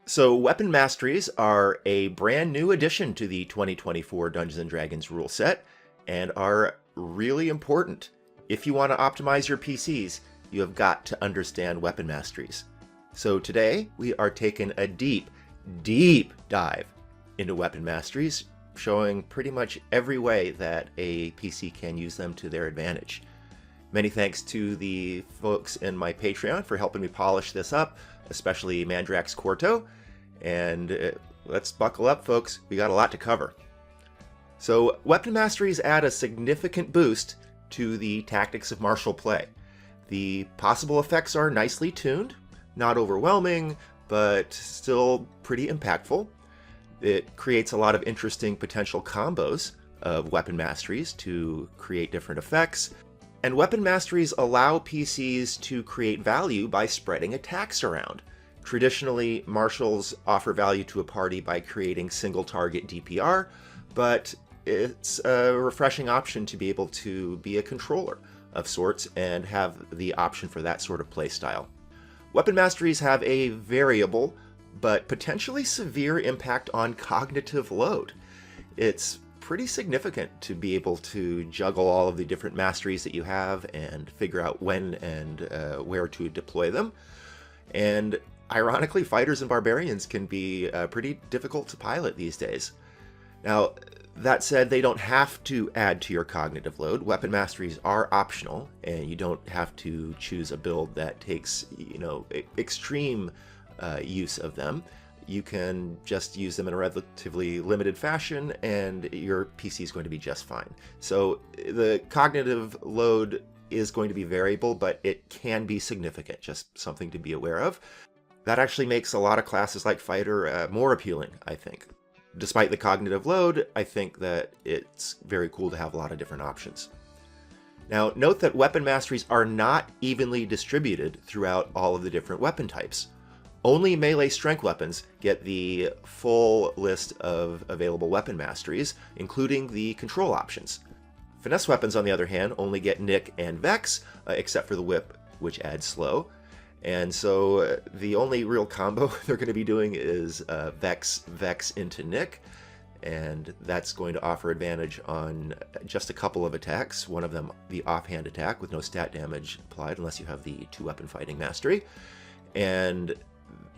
So, Weapon Masteries are a brand new addition to the 2024 Dungeons & Dragons rule set and are really important. If you want to optimize your PCs, you have got to understand Weapon Masteries. So today, we are taking a deep dive into Weapon Masteries, showing pretty much every way that a PC can use them to their advantage. Many thanks to the folks in my Patreon for helping me polish this up, especially Mandrax Quarto. And let's buckle up, folks. We got a lot to cover. So, Weapon Masteries add a significant boost to the tactics of martial play. The possible effects are nicely tuned, not overwhelming, but still pretty impactful. It creates a lot of interesting potential combos of Weapon Masteries to create different effects. And Weapon Masteries allow PCs to create value by spreading attacks around. Traditionally, martials offer value to a party by creating single target DPR, but it's a refreshing option to be able to be a controller of sorts and have the option for that sort of playstyle. Weapon Masteries have a variable but potentially severe impact on cognitive load. It's pretty significant to be able to juggle all of the different masteries that you have and figure out when and where to deploy them. And ironically, fighters and barbarians can be pretty difficult to pilot these days. Now, that said, they don't have to add to your cognitive load. Weapon Masteries are optional, and you don't have to choose a build that takes, extreme use of them. You can just use them in a relatively limited fashion, and your PC is going to be just fine. So the cognitive load is going to be variable, but it can be significant, just something to be aware of. That actually makes a lot of classes like Fighter more appealing, I think. Despite the cognitive load, I think that it's very cool to have a lot of different options. Now, note that Weapon Masteries are not evenly distributed throughout all of the different weapon types. Only melee strength weapons get the full list of available Weapon Masteries, including the control options. Finesse weapons, on the other hand, only get Nick and Vex, except for the Whip, which adds Slow. And so the only real combo they're going to be doing is Vex into Nick, and that's going to offer advantage on just a couple of attacks, one of them the offhand attack with no stat damage applied unless you have the 2-weapon fighting mastery. And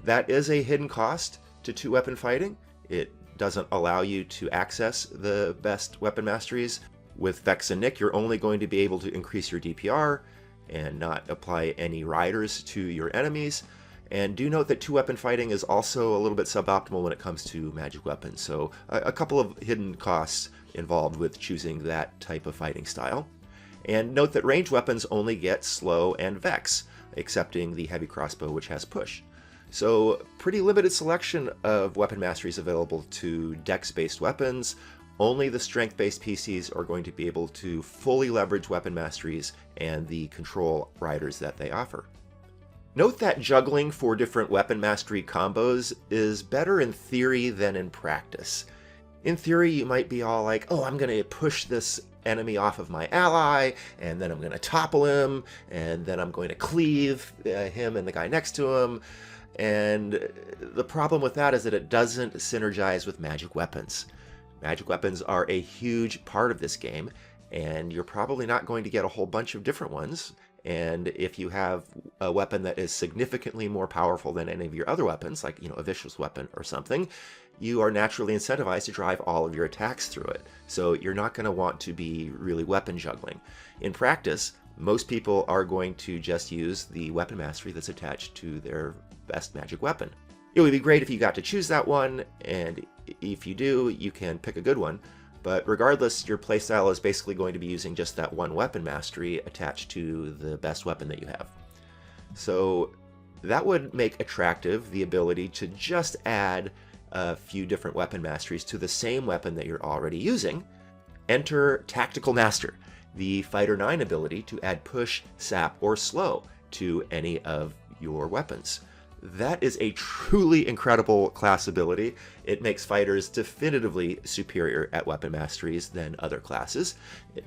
that is a hidden cost to 2-weapon fighting. It doesn't allow you to access the best weapon masteries. With Vex and Nick, you're only going to be able to increase your DPR and not apply any riders to your enemies. And do note that 2-weapon fighting is also a little bit suboptimal when it comes to magic weapons. So a couple of hidden costs involved with choosing that type of fighting style. And note that ranged weapons only get Slow and Vex, excepting the heavy crossbow, which has push. So pretty limited selection of weapon masteries available to dex-based weapons. Only the strength-based PCs are going to be able to fully leverage weapon masteries and the control riders that they offer. Note that juggling 4 different weapon mastery combos is better in theory than in practice. In theory, you might be all like, oh, I'm going to push this enemy off of my ally, and then I'm going to topple him, and then I'm going to cleave him and the guy next to him. And the problem with that is that it doesn't synergize with magic weapons. Magic weapons are a huge part of this game, and you're probably not going to get a whole bunch of different ones. And if you have a weapon that is significantly more powerful than any of your other weapons, like, a vicious weapon or something, you are naturally incentivized to drive all of your attacks through it. So you're not going to want to be really weapon juggling. In practice, most people are going to just use the weapon mastery that's attached to their best magic weapon. It would be great if you got to choose that one, and if you do, you can pick a good one. But regardless, your playstyle is basically going to be using just that one weapon mastery attached to the best weapon that you have. So that would make attractive the ability to just add a few different weapon masteries to the same weapon that you're already using. Enter Tactical Master, the Fighter 9 ability to add push, sap, or slow to any of your weapons. That is a truly incredible class ability. it makes fighters definitively superior at weapon masteries than other classes.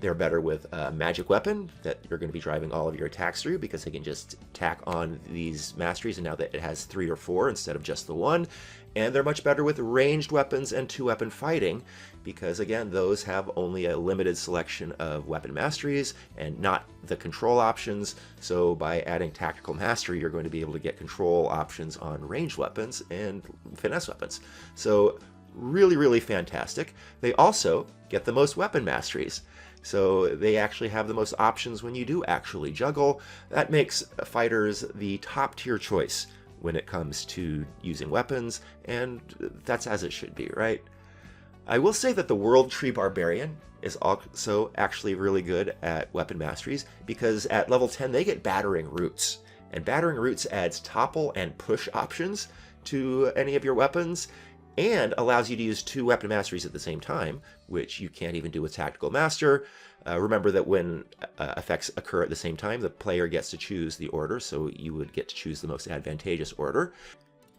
They're better with a magic weapon that you're going to be driving all of your attacks through, because they can just tack on these masteries, and now that it has 3 or 4 instead of just the 1. And they're much better with ranged weapons and 2-weapon fighting, because again, those have only a limited selection of weapon masteries and not the control options. So by adding tactical mastery, you're going to be able to get control options on ranged weapons and finesse weapons. So really, really fantastic. They also get the most weapon masteries. So they actually have the most options when you do actually juggle. That makes fighters the top tier choice when it comes to using weapons, and that's as it should be, right? I will say that the World Tree Barbarian is also actually really good at weapon masteries, because at level 10 they get Battering Roots, and Battering Roots adds topple and push options to any of your weapons, and allows you to use 2 weapon masteries at the same time, which you can't even do with Tactical Master. Remember that when effects occur at the same time, the player gets to choose the order, so you would get to choose the most advantageous order.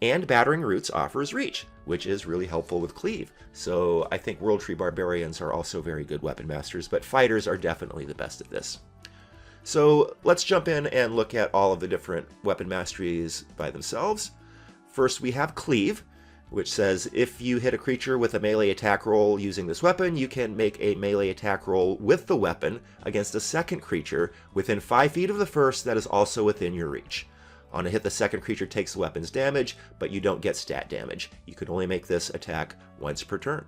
And Battering Roots offers reach, which is really helpful with Cleave. So I think World Tree Barbarians are also very good weapon masters, but fighters are definitely the best at this. So let's jump in and look at all of the different weapon masteries by themselves. First, we have Cleave, which says if you hit a creature with a melee attack roll using this weapon, you can make a melee attack roll with the weapon against a second creature within 5 feet of the first that is also within your reach. On a hit, the second creature takes the weapon's damage, but you don't get stat damage. You can only make this attack once per turn.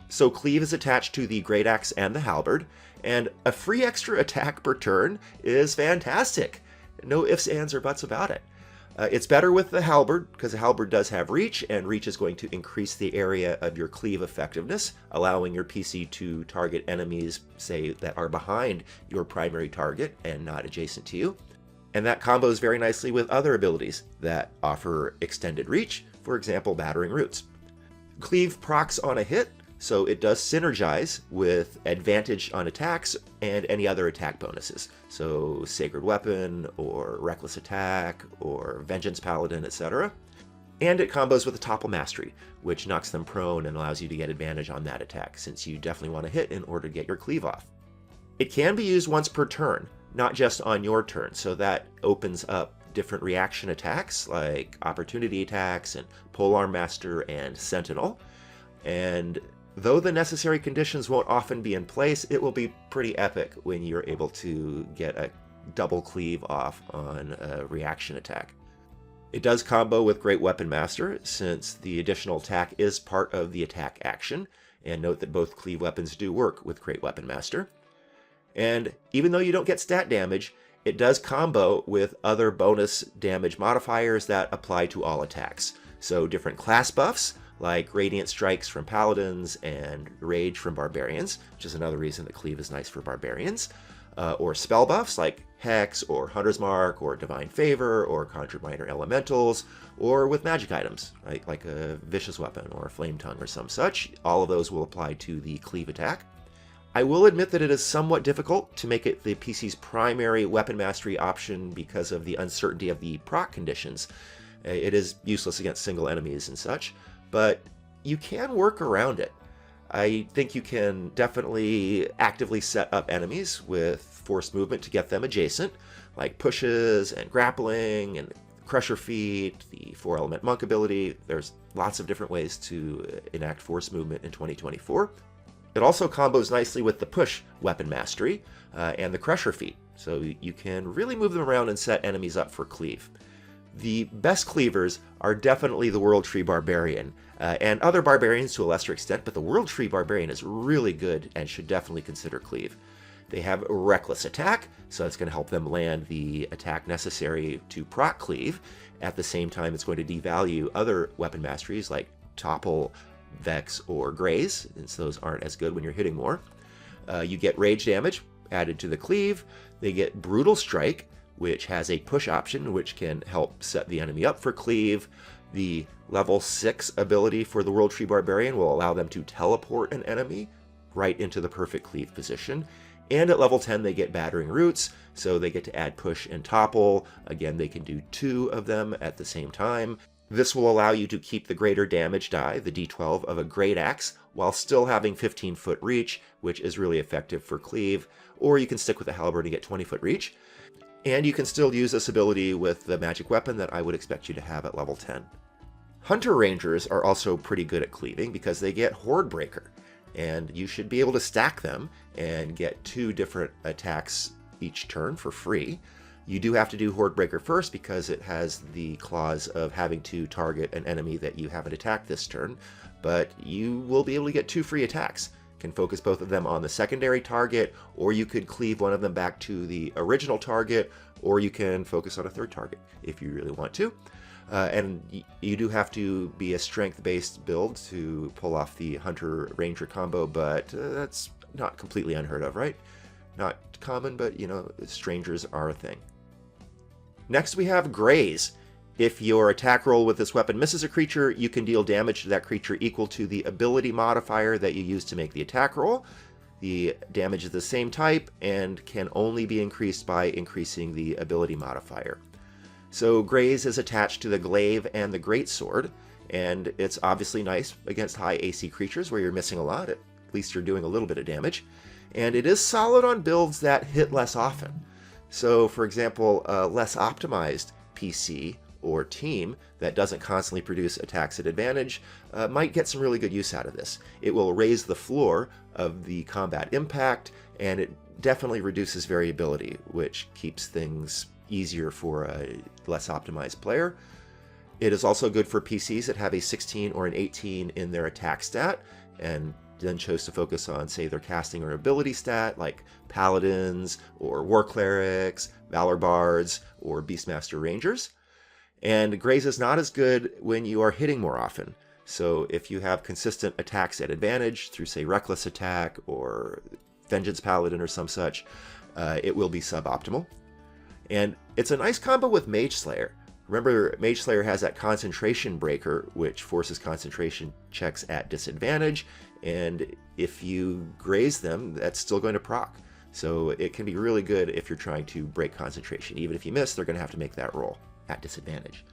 So Cleave is attached to the Great Axe and the Halberd, and a free extra attack per turn is fantastic. No ifs, ands, or buts about it. It's better with the Halberd, because the Halberd does have reach, and reach is going to increase the area of your Cleave effectiveness, allowing your PC to target enemies, say, that are behind your primary target and not adjacent to you. And that combos very nicely with other abilities that offer extended reach, for example, Battering Roots. Cleave procs on a hit, so it does synergize with advantage on attacks and any other attack bonuses. So Sacred Weapon, or Reckless Attack, or Vengeance Paladin, etc. And it combos with the Topple Mastery, which knocks them prone and allows you to get advantage on that attack, since you definitely want to hit in order to get your Cleave off. It can be used once per turn, not just on your turn, so that opens up different reaction attacks like Opportunity Attacks and Polearm Master and Sentinel. And though the necessary conditions won't often be in place, it will be pretty epic when you're able to get a double Cleave off on a reaction attack. It does combo with Great Weapon Master, since the additional attack is part of the attack action, and note that both Cleave weapons do work with Great Weapon Master. And even though you don't get stat damage, it does combo with other bonus damage modifiers that apply to all attacks. So different class buffs, like Radiant Strikes from Paladins and Rage from Barbarians, which is another reason that Cleave is nice for Barbarians, or spell buffs like Hex, or Hunter's Mark, or Divine Favor, or Conjure Minor Elementals, or with magic items, like a Vicious Weapon, or a Flame Tongue, or some such. All of those will apply to the Cleave attack. I will admit that it is somewhat difficult to make it the PC's primary weapon mastery option because of the uncertainty of the proc conditions. It is useless against single enemies and such, but you can work around it. I think you can definitely actively set up enemies with forced movement to get them adjacent, like pushes and grappling and Crusher Feet, the 4-element monk ability. There's lots of different ways to enact forced movement in 2024. It also combos nicely with the push weapon mastery and the Crusher Feet, so you can really move them around and set enemies up for Cleave. The best cleavers are definitely the World Tree Barbarian, and other barbarians to a lesser extent, but the World Tree Barbarian is really good and should definitely consider Cleave. They have Reckless Attack, so it's going to help them land the attack necessary to proc Cleave. At the same time, it's going to devalue other weapon masteries like Topple, Vex, or Graze, since those aren't as good when you're hitting more. You get Rage damage added to the Cleave. They get Brutal Strike, which has a push option, which can help set the enemy up for Cleave. The level 6 ability for the World Tree Barbarian will allow them to teleport an enemy right into the perfect Cleave position. And at level 10, they get Battering Roots, so they get to add push and topple. Again, they can do 2 of them at the same time. This will allow you to keep the greater damage die, the D12 of a great axe, while still having 15-foot reach, which is really effective for Cleave, or you can stick with the halberd and get 20-foot reach. And you can still use this ability with the magic weapon that I would expect you to have at level 10. Hunter Rangers are also pretty good at cleaving because they get Horde Breaker, and you should be able to stack them and get 2 different attacks each turn for free. You do have to do Horde Breaker first because it has the clause of having to target an enemy that you haven't attacked this turn, but you will be able to get 2 free attacks. You can focus both of them on the secondary target, or you could cleave one of them back to the original target, or you can focus on a third target if you really want to. And you do have to be a strength-based build to pull off the Hunter-Ranger combo, but that's not completely unheard of, right? Not common, but, you know, strangers are a thing. Next we have Graze. If your attack roll with this weapon misses a creature, you can deal damage to that creature equal to the ability modifier that you use to make the attack roll. The damage is the same type and can only be increased by increasing the ability modifier. So Graze is attached to the Glaive and the Greatsword, and it's obviously nice against high AC creatures where you're missing a lot. At least you're doing a little bit of damage. And it is solid on builds that hit less often. So for example, a less optimized PC or team that doesn't constantly produce attacks at advantage might get some really good use out of this. It will raise the floor of the combat impact, and it definitely reduces variability, which keeps things easier for a less optimized player. It is also good for PCs that have a 16 or an 18 in their attack stat, and then chose to focus on, say, their casting or ability stat, like Paladins, or War Clerics, Valor Bards, or Beastmaster Rangers. And Graze is not as good when you are hitting more often. So if you have consistent attacks at advantage through, say, Reckless Attack or Vengeance Paladin or some such, it will be suboptimal. And it's a nice combo with Mage Slayer. Remember, Mage Slayer has that concentration breaker, which forces concentration checks at disadvantage, and if you graze them, that's still going to proc. So it can be really good if you're trying to break concentration. Even if you miss, they're going to have to make that roll at disadvantage.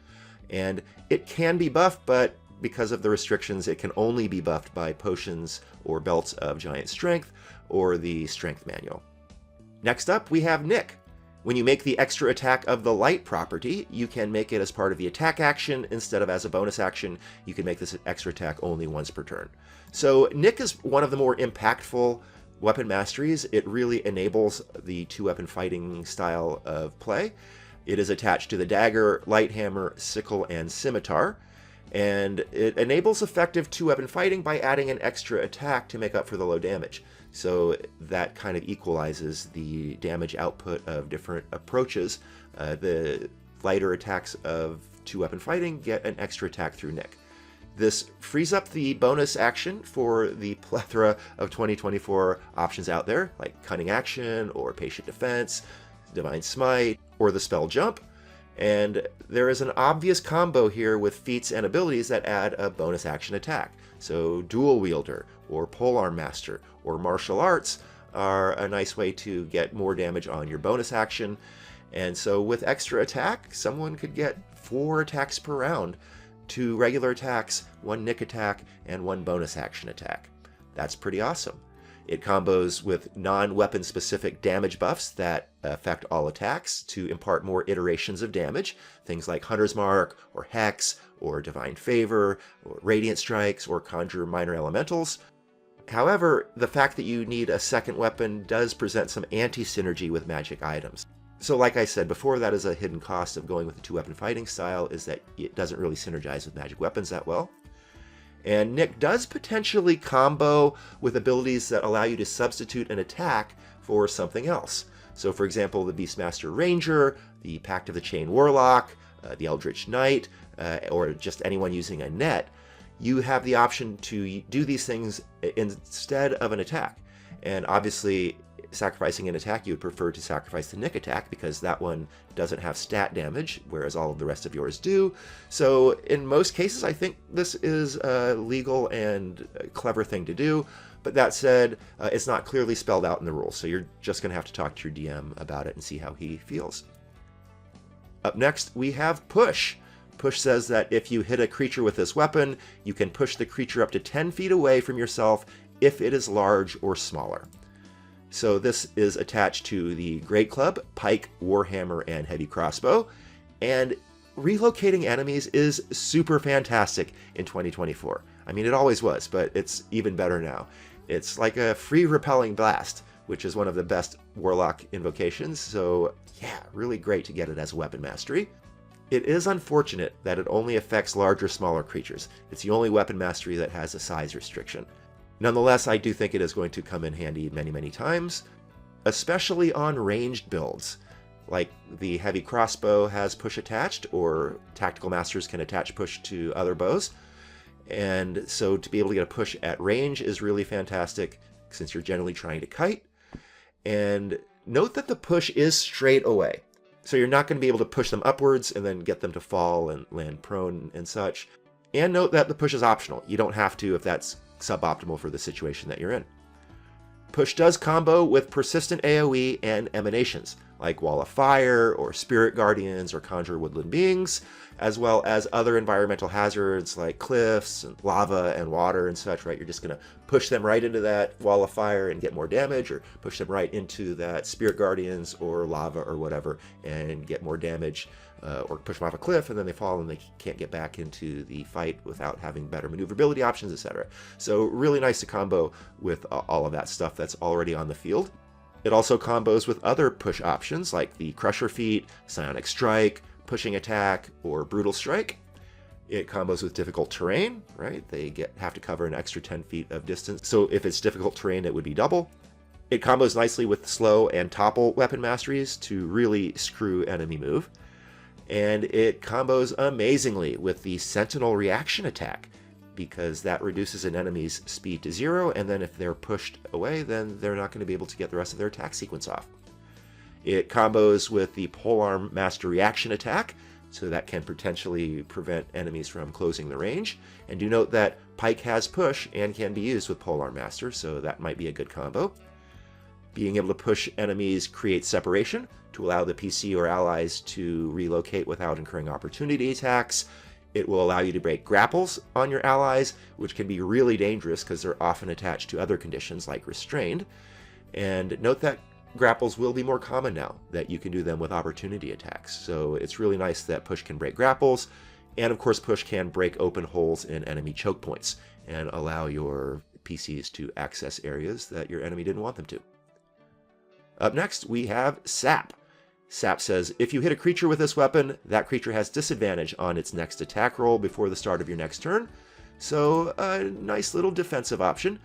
And it can be buffed, but because of the restrictions, it can only be buffed by potions or belts of giant strength or the strength manual. Next up, we have Nick. When you make the extra attack of the light property, you can make it as part of the attack action instead of as a bonus action. You can make this extra attack only once per turn. So Nick is one of the more impactful weapon masteries. It really enables the 2-weapon fighting style of play. It is attached to the dagger, light hammer, sickle, and scimitar. And it enables effective 2-weapon fighting by adding an extra attack to make up for the low damage. So that kind of equalizes the damage output of different approaches. The lighter attacks of 2-weapon fighting get an extra attack through Nick. This frees up the bonus action for the plethora of 2024 options out there, like Cunning Action, or Patient Defense, Divine Smite, or the Spell Jump. And there is an obvious combo here with feats and abilities that add a bonus action attack. So Dual Wielder, or Polearm Master, or Martial Arts are a nice way to get more damage on your bonus action. And so with extra attack, someone could get 4 attacks per round, 2 regular attacks, 1 Nick attack, and 1 bonus action attack. That's pretty awesome. It combos with non-weapon specific damage buffs that affect all attacks to impart more iterations of damage, things like Hunter's Mark, or Hex, or Divine Favor, or Radiant Strikes, or Conjure Minor Elementals. However, the fact that you need a second weapon does present some anti-synergy with magic items. So like I said before, that is a hidden cost of going with a 2-weapon fighting style, is that it doesn't really synergize with magic weapons that well. And Nick does potentially combo with abilities that allow you to substitute an attack for something else. So for example, the Beastmaster Ranger, the Pact of the Chain Warlock, the Eldritch Knight, or just anyone using a net, you have the option to do these things instead of an attack. And obviously, sacrificing an attack, you would prefer to sacrifice the Nick attack because that one doesn't have stat damage, whereas all of the rest of yours do. So in most cases, I think this is a legal and clever thing to do. But that said, it's not clearly spelled out in the rules, so you're just going to have to talk to your DM about it and see how he feels. Up next, we have Push. Push says that if you hit a creature with this weapon, you can push the creature up to 10 feet away from yourself if it is large or smaller. So this is attached to the Great Club, Pike, Warhammer, and Heavy Crossbow. And relocating enemies is super fantastic in 2024. I mean, it always was, but it's even better now. It's like a free repelling blast, which is one of the best Warlock invocations. So yeah, really great to get it as a weapon mastery. It is unfortunate that it only affects larger, smaller creatures. It's the only weapon mastery that has a size restriction. Nonetheless, I do think it is going to come in handy many, many times, especially on ranged builds. Like the Heavy Crossbow has push attached, or Tactical Masters can attach push to other bows. And so to be able to get a push at range is really fantastic, since you're generally trying to kite. And note that the push is straight away. So you're not going to be able to push them upwards and then get them to fall and land prone and such. And note that the push is optional. You don't have to if that's suboptimal for the situation that you're in. Push does combo with persistent AoE and emanations, like Wall of Fire, or Spirit Guardians, or Conjure Woodland Beings, as well as other environmental hazards like cliffs, and lava, and water, and such, right? You're just going to push them right into that Wall of Fire and get more damage, or push them right into that Spirit Guardians, or lava, or whatever, and get more damage, or push them off a cliff, and then they fall and they can't get back into the fight without having better maneuverability options, etc. So really nice to combo with all of that stuff that's already on the field. It also combos with other push options like the Crusher Feat, Psionic Strike, Pushing Attack, or Brutal Strike. It combos with difficult terrain, right? They have to cover an extra 10 feet of distance. So if it's difficult terrain, it would be double. It combos nicely with Slow and Topple weapon masteries to really screw enemy move. And it combos amazingly with the Sentinel reaction attack, because that reduces an enemy's speed to 0, and then if they're pushed away, then they're not going to be able to get the rest of their attack sequence off. It combos with the Polearm Master reaction attack, so that can potentially prevent enemies from closing the range. And do note that Pike has push and can be used with Polearm Master, so that might be a good combo. Being able to push enemies creates separation to allow the PC or allies to relocate without incurring opportunity attacks. It will allow you to break grapples on your allies, which can be really dangerous because they're often attached to other conditions like restrained. And note that grapples will be more common now, that you can do them with opportunity attacks. So it's really nice that push can break grapples, and of course push can break open holes in enemy choke points and allow your PCs to access areas that your enemy didn't want them to. Up next, we have Sap. Sap says, if you hit a creature with this weapon, that creature has disadvantage on its next attack roll before the start of your next turn. So a nice little defensive option.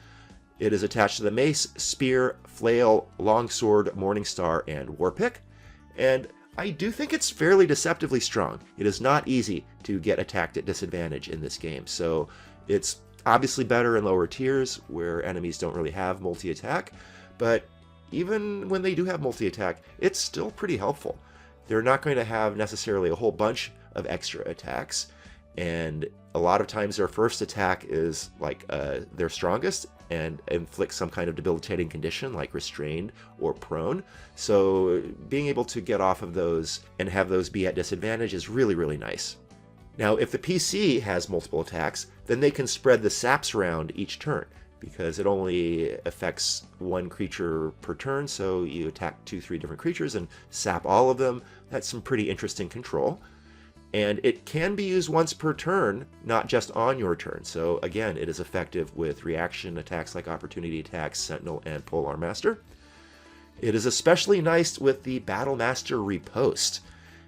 It is attached to the Mace, Spear, Flail, Longsword, Morningstar, and Warpick. And I do think it's fairly deceptively strong. It is not easy to get attacked at disadvantage in this game. So it's obviously better in lower tiers where enemies don't really have multi-attack. But even when they do have multi-attack, it's still pretty helpful. They're not going to have necessarily a whole bunch of extra attacks, and a lot of times their first attack is like their strongest and inflicts some kind of debilitating condition like restrained or prone. So being able to get off of those and have those be at disadvantage is really, really nice. Now, if the PC has multiple attacks, then they can spread the saps around each turn, because it only affects one creature per turn, so you attack 2-3 different creatures and sap all of them. That's some pretty interesting control. And it can be used once per turn, not just on your turn. So again, it is effective with reaction attacks like Opportunity Attacks, Sentinel, and Polearm Master. It is especially nice with the Battle Master Riposte,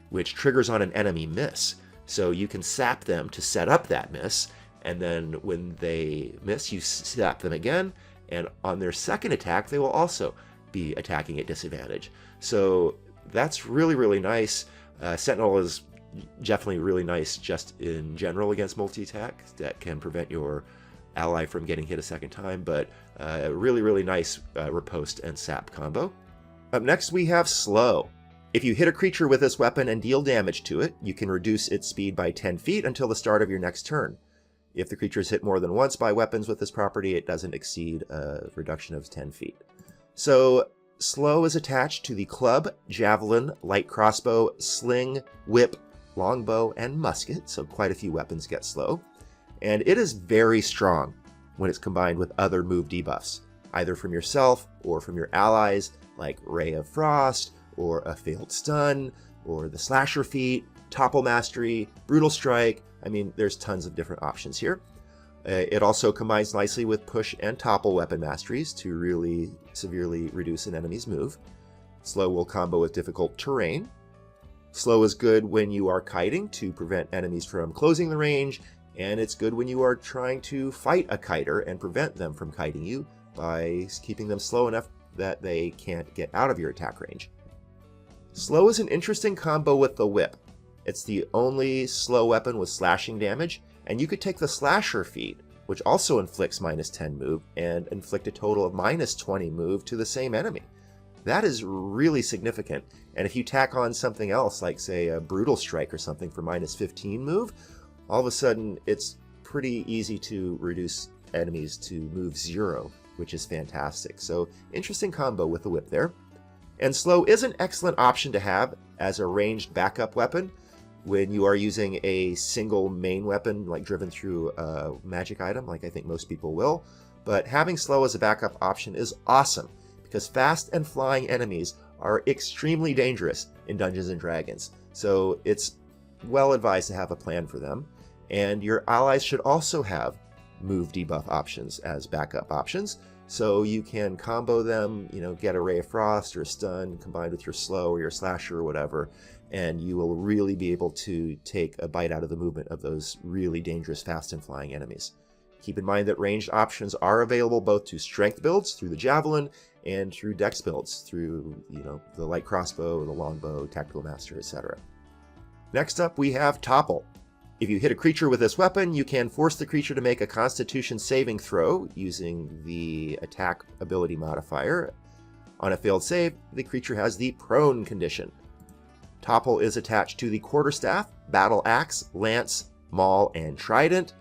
which triggers on an enemy miss. So you can sap them to set up that miss, and then when they miss, you sap them again, and on their second attack, they will also be attacking at disadvantage. So that's really, really nice. Sentinel is definitely really nice just in general against multi-attack. That can prevent your ally from getting hit a second time, but really, really nice riposte and sap combo. Up next, we have Slow. If you hit a creature with this weapon and deal damage to it, you can reduce its speed by 10 feet until the start of your next turn. If the creature is hit more than once by weapons with this property, it doesn't exceed a reduction of 10 feet. So Slow is attached to the Club, Javelin, Light Crossbow, Sling, Whip, longbow, and musket, so quite a few weapons get slow. And it is very strong when it's combined with other move debuffs, either from yourself or from your allies, like Ray of Frost, or a Failed Stun, or the Slasher Feat, Topple Mastery, Brutal Strike. I mean, there's tons of different options here. It also combines nicely with Push and Topple Weapon Masteries to really severely reduce an enemy's move. Slow will combo with difficult terrain. Slow is good when you are kiting to prevent enemies from closing the range, and it's good when you are trying to fight a kiter and prevent them from kiting you by keeping them slow enough that they can't get out of your attack range. Slow is an interesting combo with the whip. It's the only slow weapon with slashing damage, and you could take the Slasher Feat, which also inflicts -10 move, and inflict a total of -20 move to the same enemy. That is really significant, and if you tack on something else, like say a Brutal Strike or something for -15 move, all of a sudden it's pretty easy to reduce enemies to move 0, which is fantastic. So interesting combo with the whip there. And slow is an excellent option to have as a ranged backup weapon when you are using a single main weapon, like driven through a magic item, like I think most people will. But having slow as a backup option is awesome, because fast and flying enemies are extremely dangerous in Dungeons & Dragons. So it's well advised to have a plan for them. And your allies should also have move debuff options as backup options. So you can combo them, get a Ray of Frost or a Stun combined with your slow or your Slasher or whatever, and you will really be able to take a bite out of the movement of those really dangerous fast and flying enemies. Keep in mind that ranged options are available both to strength builds through the Javelin and through dex builds through, the light crossbow, the longbow, tactical master, etc. Next up, we have Topple. If you hit a creature with this weapon, you can force the creature to make a Constitution saving throw using the attack ability modifier. On a failed save, the creature has the prone condition. Topple is attached to the quarterstaff, battle axe, lance, maul, and trident,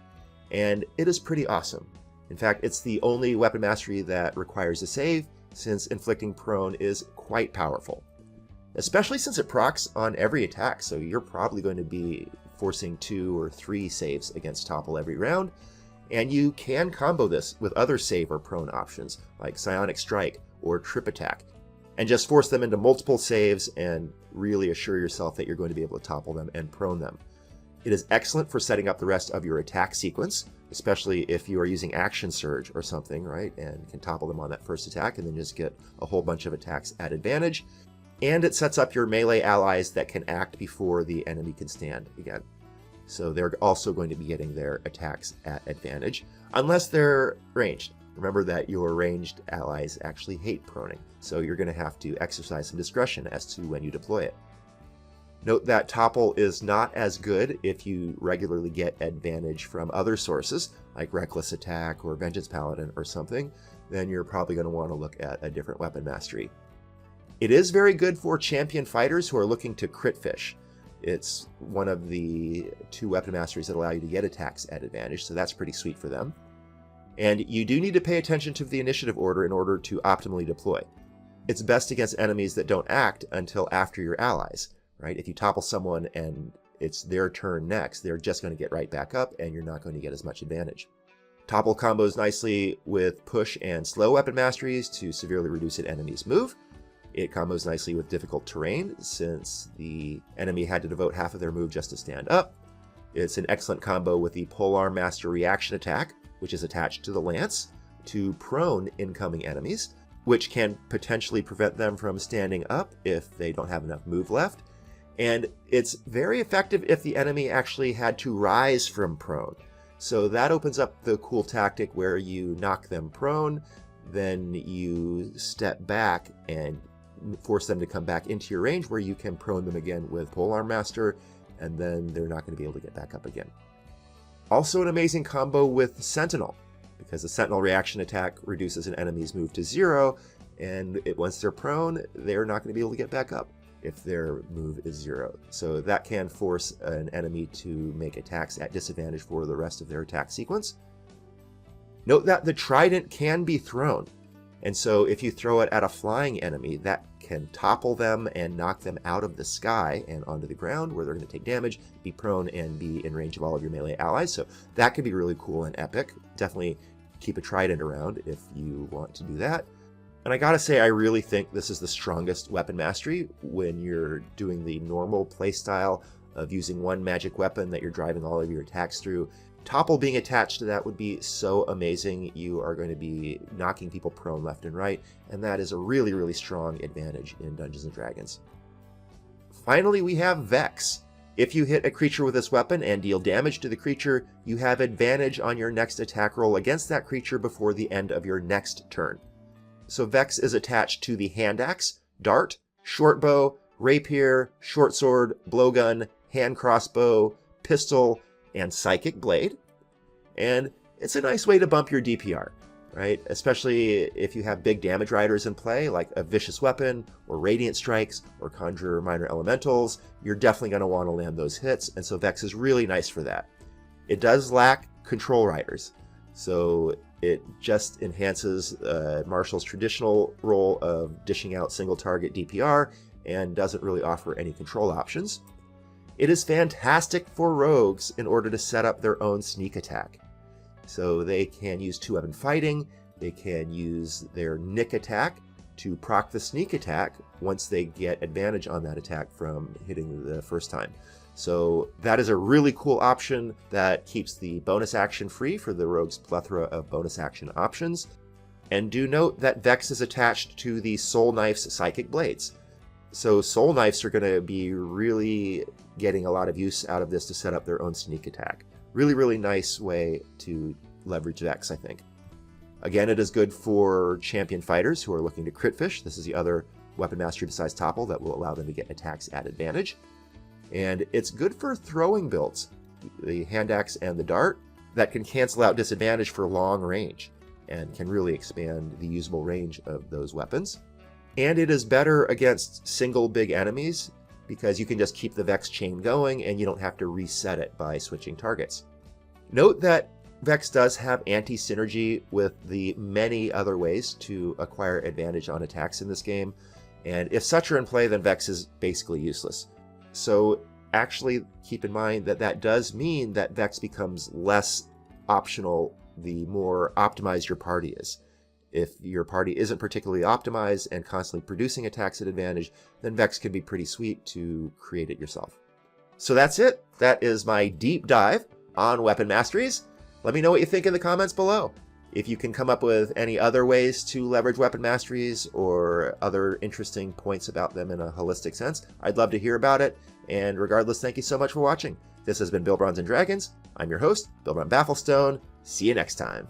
and it is pretty awesome. In fact, it's the only weapon mastery that requires a save, since inflicting prone is quite powerful. Especially since it procs on every attack, so you're probably going to be forcing 2 or 3 saves against Topple every round, and you can combo this with other save or prone options, like Psionic Strike or Trip Attack, and just force them into multiple saves and really assure yourself that you're going to be able to topple them and prone them. It is excellent for setting up the rest of your attack sequence, especially if you are using Action Surge or something, right? And can topple them on that first attack and then just get a whole bunch of attacks at advantage. And it sets up your melee allies that can act before the enemy can stand again. So they're also going to be getting their attacks at advantage, unless they're ranged. Remember that your ranged allies actually hate proning, so you're going to have to exercise some discretion as to when you deploy it. Note that Topple is not as good if you regularly get advantage from other sources, like Reckless Attack or Vengeance Paladin or something. Then you're probably going to want to look at a different weapon mastery. It is very good for champion fighters who are looking to crit fish. It's one of the 2 weapon masteries that allow you to get attacks at advantage, so that's pretty sweet for them. And you do need to pay attention to the initiative order in order to optimally deploy. It's best against enemies that don't act until after your allies, right? If you topple someone and it's their turn next, they're just going to get right back up and you're not going to get as much advantage. Topple combos nicely with push and slow weapon masteries to severely reduce an enemy's move. It combos nicely with difficult terrain, since the enemy had to devote half of their move just to stand up. It's an excellent combo with the Polearm Master reaction attack, which is attached to the lance, to prone incoming enemies, which can potentially prevent them from standing up if they don't have enough move left. And it's very effective if the enemy actually had to rise from prone. So that opens up the cool tactic where you knock them prone, then you step back and force them to come back into your range, where you can prone them again with Polearm Master, and then they're not going to be able to get back up again. Also an amazing combo with Sentinel, because the Sentinel reaction attack reduces an enemy's move to 0, and once they're prone, they're not going to be able to get back up if their move is 0. So that can force an enemy to make attacks at disadvantage for the rest of their attack sequence. Note that the Trident can be thrown, and so if you throw it at a flying enemy, that can topple them and knock them out of the sky and onto the ground where they're going to take damage, be prone, and be in range of all of your melee allies. So that could be really cool and epic. Definitely keep a trident around if you want to do that. And I gotta say, I really think this is the strongest weapon mastery when you're doing the normal playstyle of using one magic weapon that you're driving all of your attacks through. Topple being attached to that would be so amazing. You are going to be knocking people prone left and right, and that is a really, really strong advantage in Dungeons & Dragons. Finally, we have Vex. If you hit a creature with this weapon and deal damage to the creature, you have advantage on your next attack roll against that creature before the end of your next turn. So Vex is attached to the hand axe, dart, short bow, rapier, short sword, blowgun, hand crossbow, pistol, and psychic blade. And it's a nice way to bump your DPR, right? Especially if you have big damage riders in play, like a vicious weapon, or radiant strikes, or conjure minor elementals. You're definitely going to want to land those hits, and so Vex is really nice for that. It does lack control riders, so it just enhances Marshall's traditional role of dishing out single target DPR and doesn't really offer any control options. It is fantastic for rogues in order to set up their own sneak attack. So they can use two-weapon fighting, they can use their nick attack to proc the sneak attack once they get advantage on that attack from hitting the first time. So that is a really cool option that keeps the bonus action free for the rogue's plethora of bonus action options. And do note that Vex is attached to the Soul Knife's Psychic Blades. So Soul Knives are going to be really getting a lot of use out of this to set up their own sneak attack. Really, really nice way to leverage Vex, I think. Again, it is good for champion fighters who are looking to crit fish. This is the other weapon mastery besides Topple that will allow them to get attacks at advantage. And it's good for throwing builds, the hand axe and the dart, that can cancel out disadvantage for long range and can really expand the usable range of those weapons. And it is better against single big enemies because you can just keep the Vex chain going and you don't have to reset it by switching targets. Note that Vex does have anti-synergy with the many other ways to acquire advantage on attacks in this game, and if such are in play, then Vex is basically useless. So actually keep in mind that that does mean that Vex becomes less optional the more optimized your party is. If your party isn't particularly optimized and constantly producing attacks at advantage, then Vex can be pretty sweet to create it yourself. So that's it. That is my deep dive on Weapon Masteries. Let me know what you think in the comments below. If you can come up with any other ways to leverage Weapon Masteries or other interesting points about them in a holistic sense, I'd love to hear about it. And regardless, thank you so much for watching. This has been Bill Bronze and Dragons. I'm your host, Bill Bron Bafflestone. See you next time.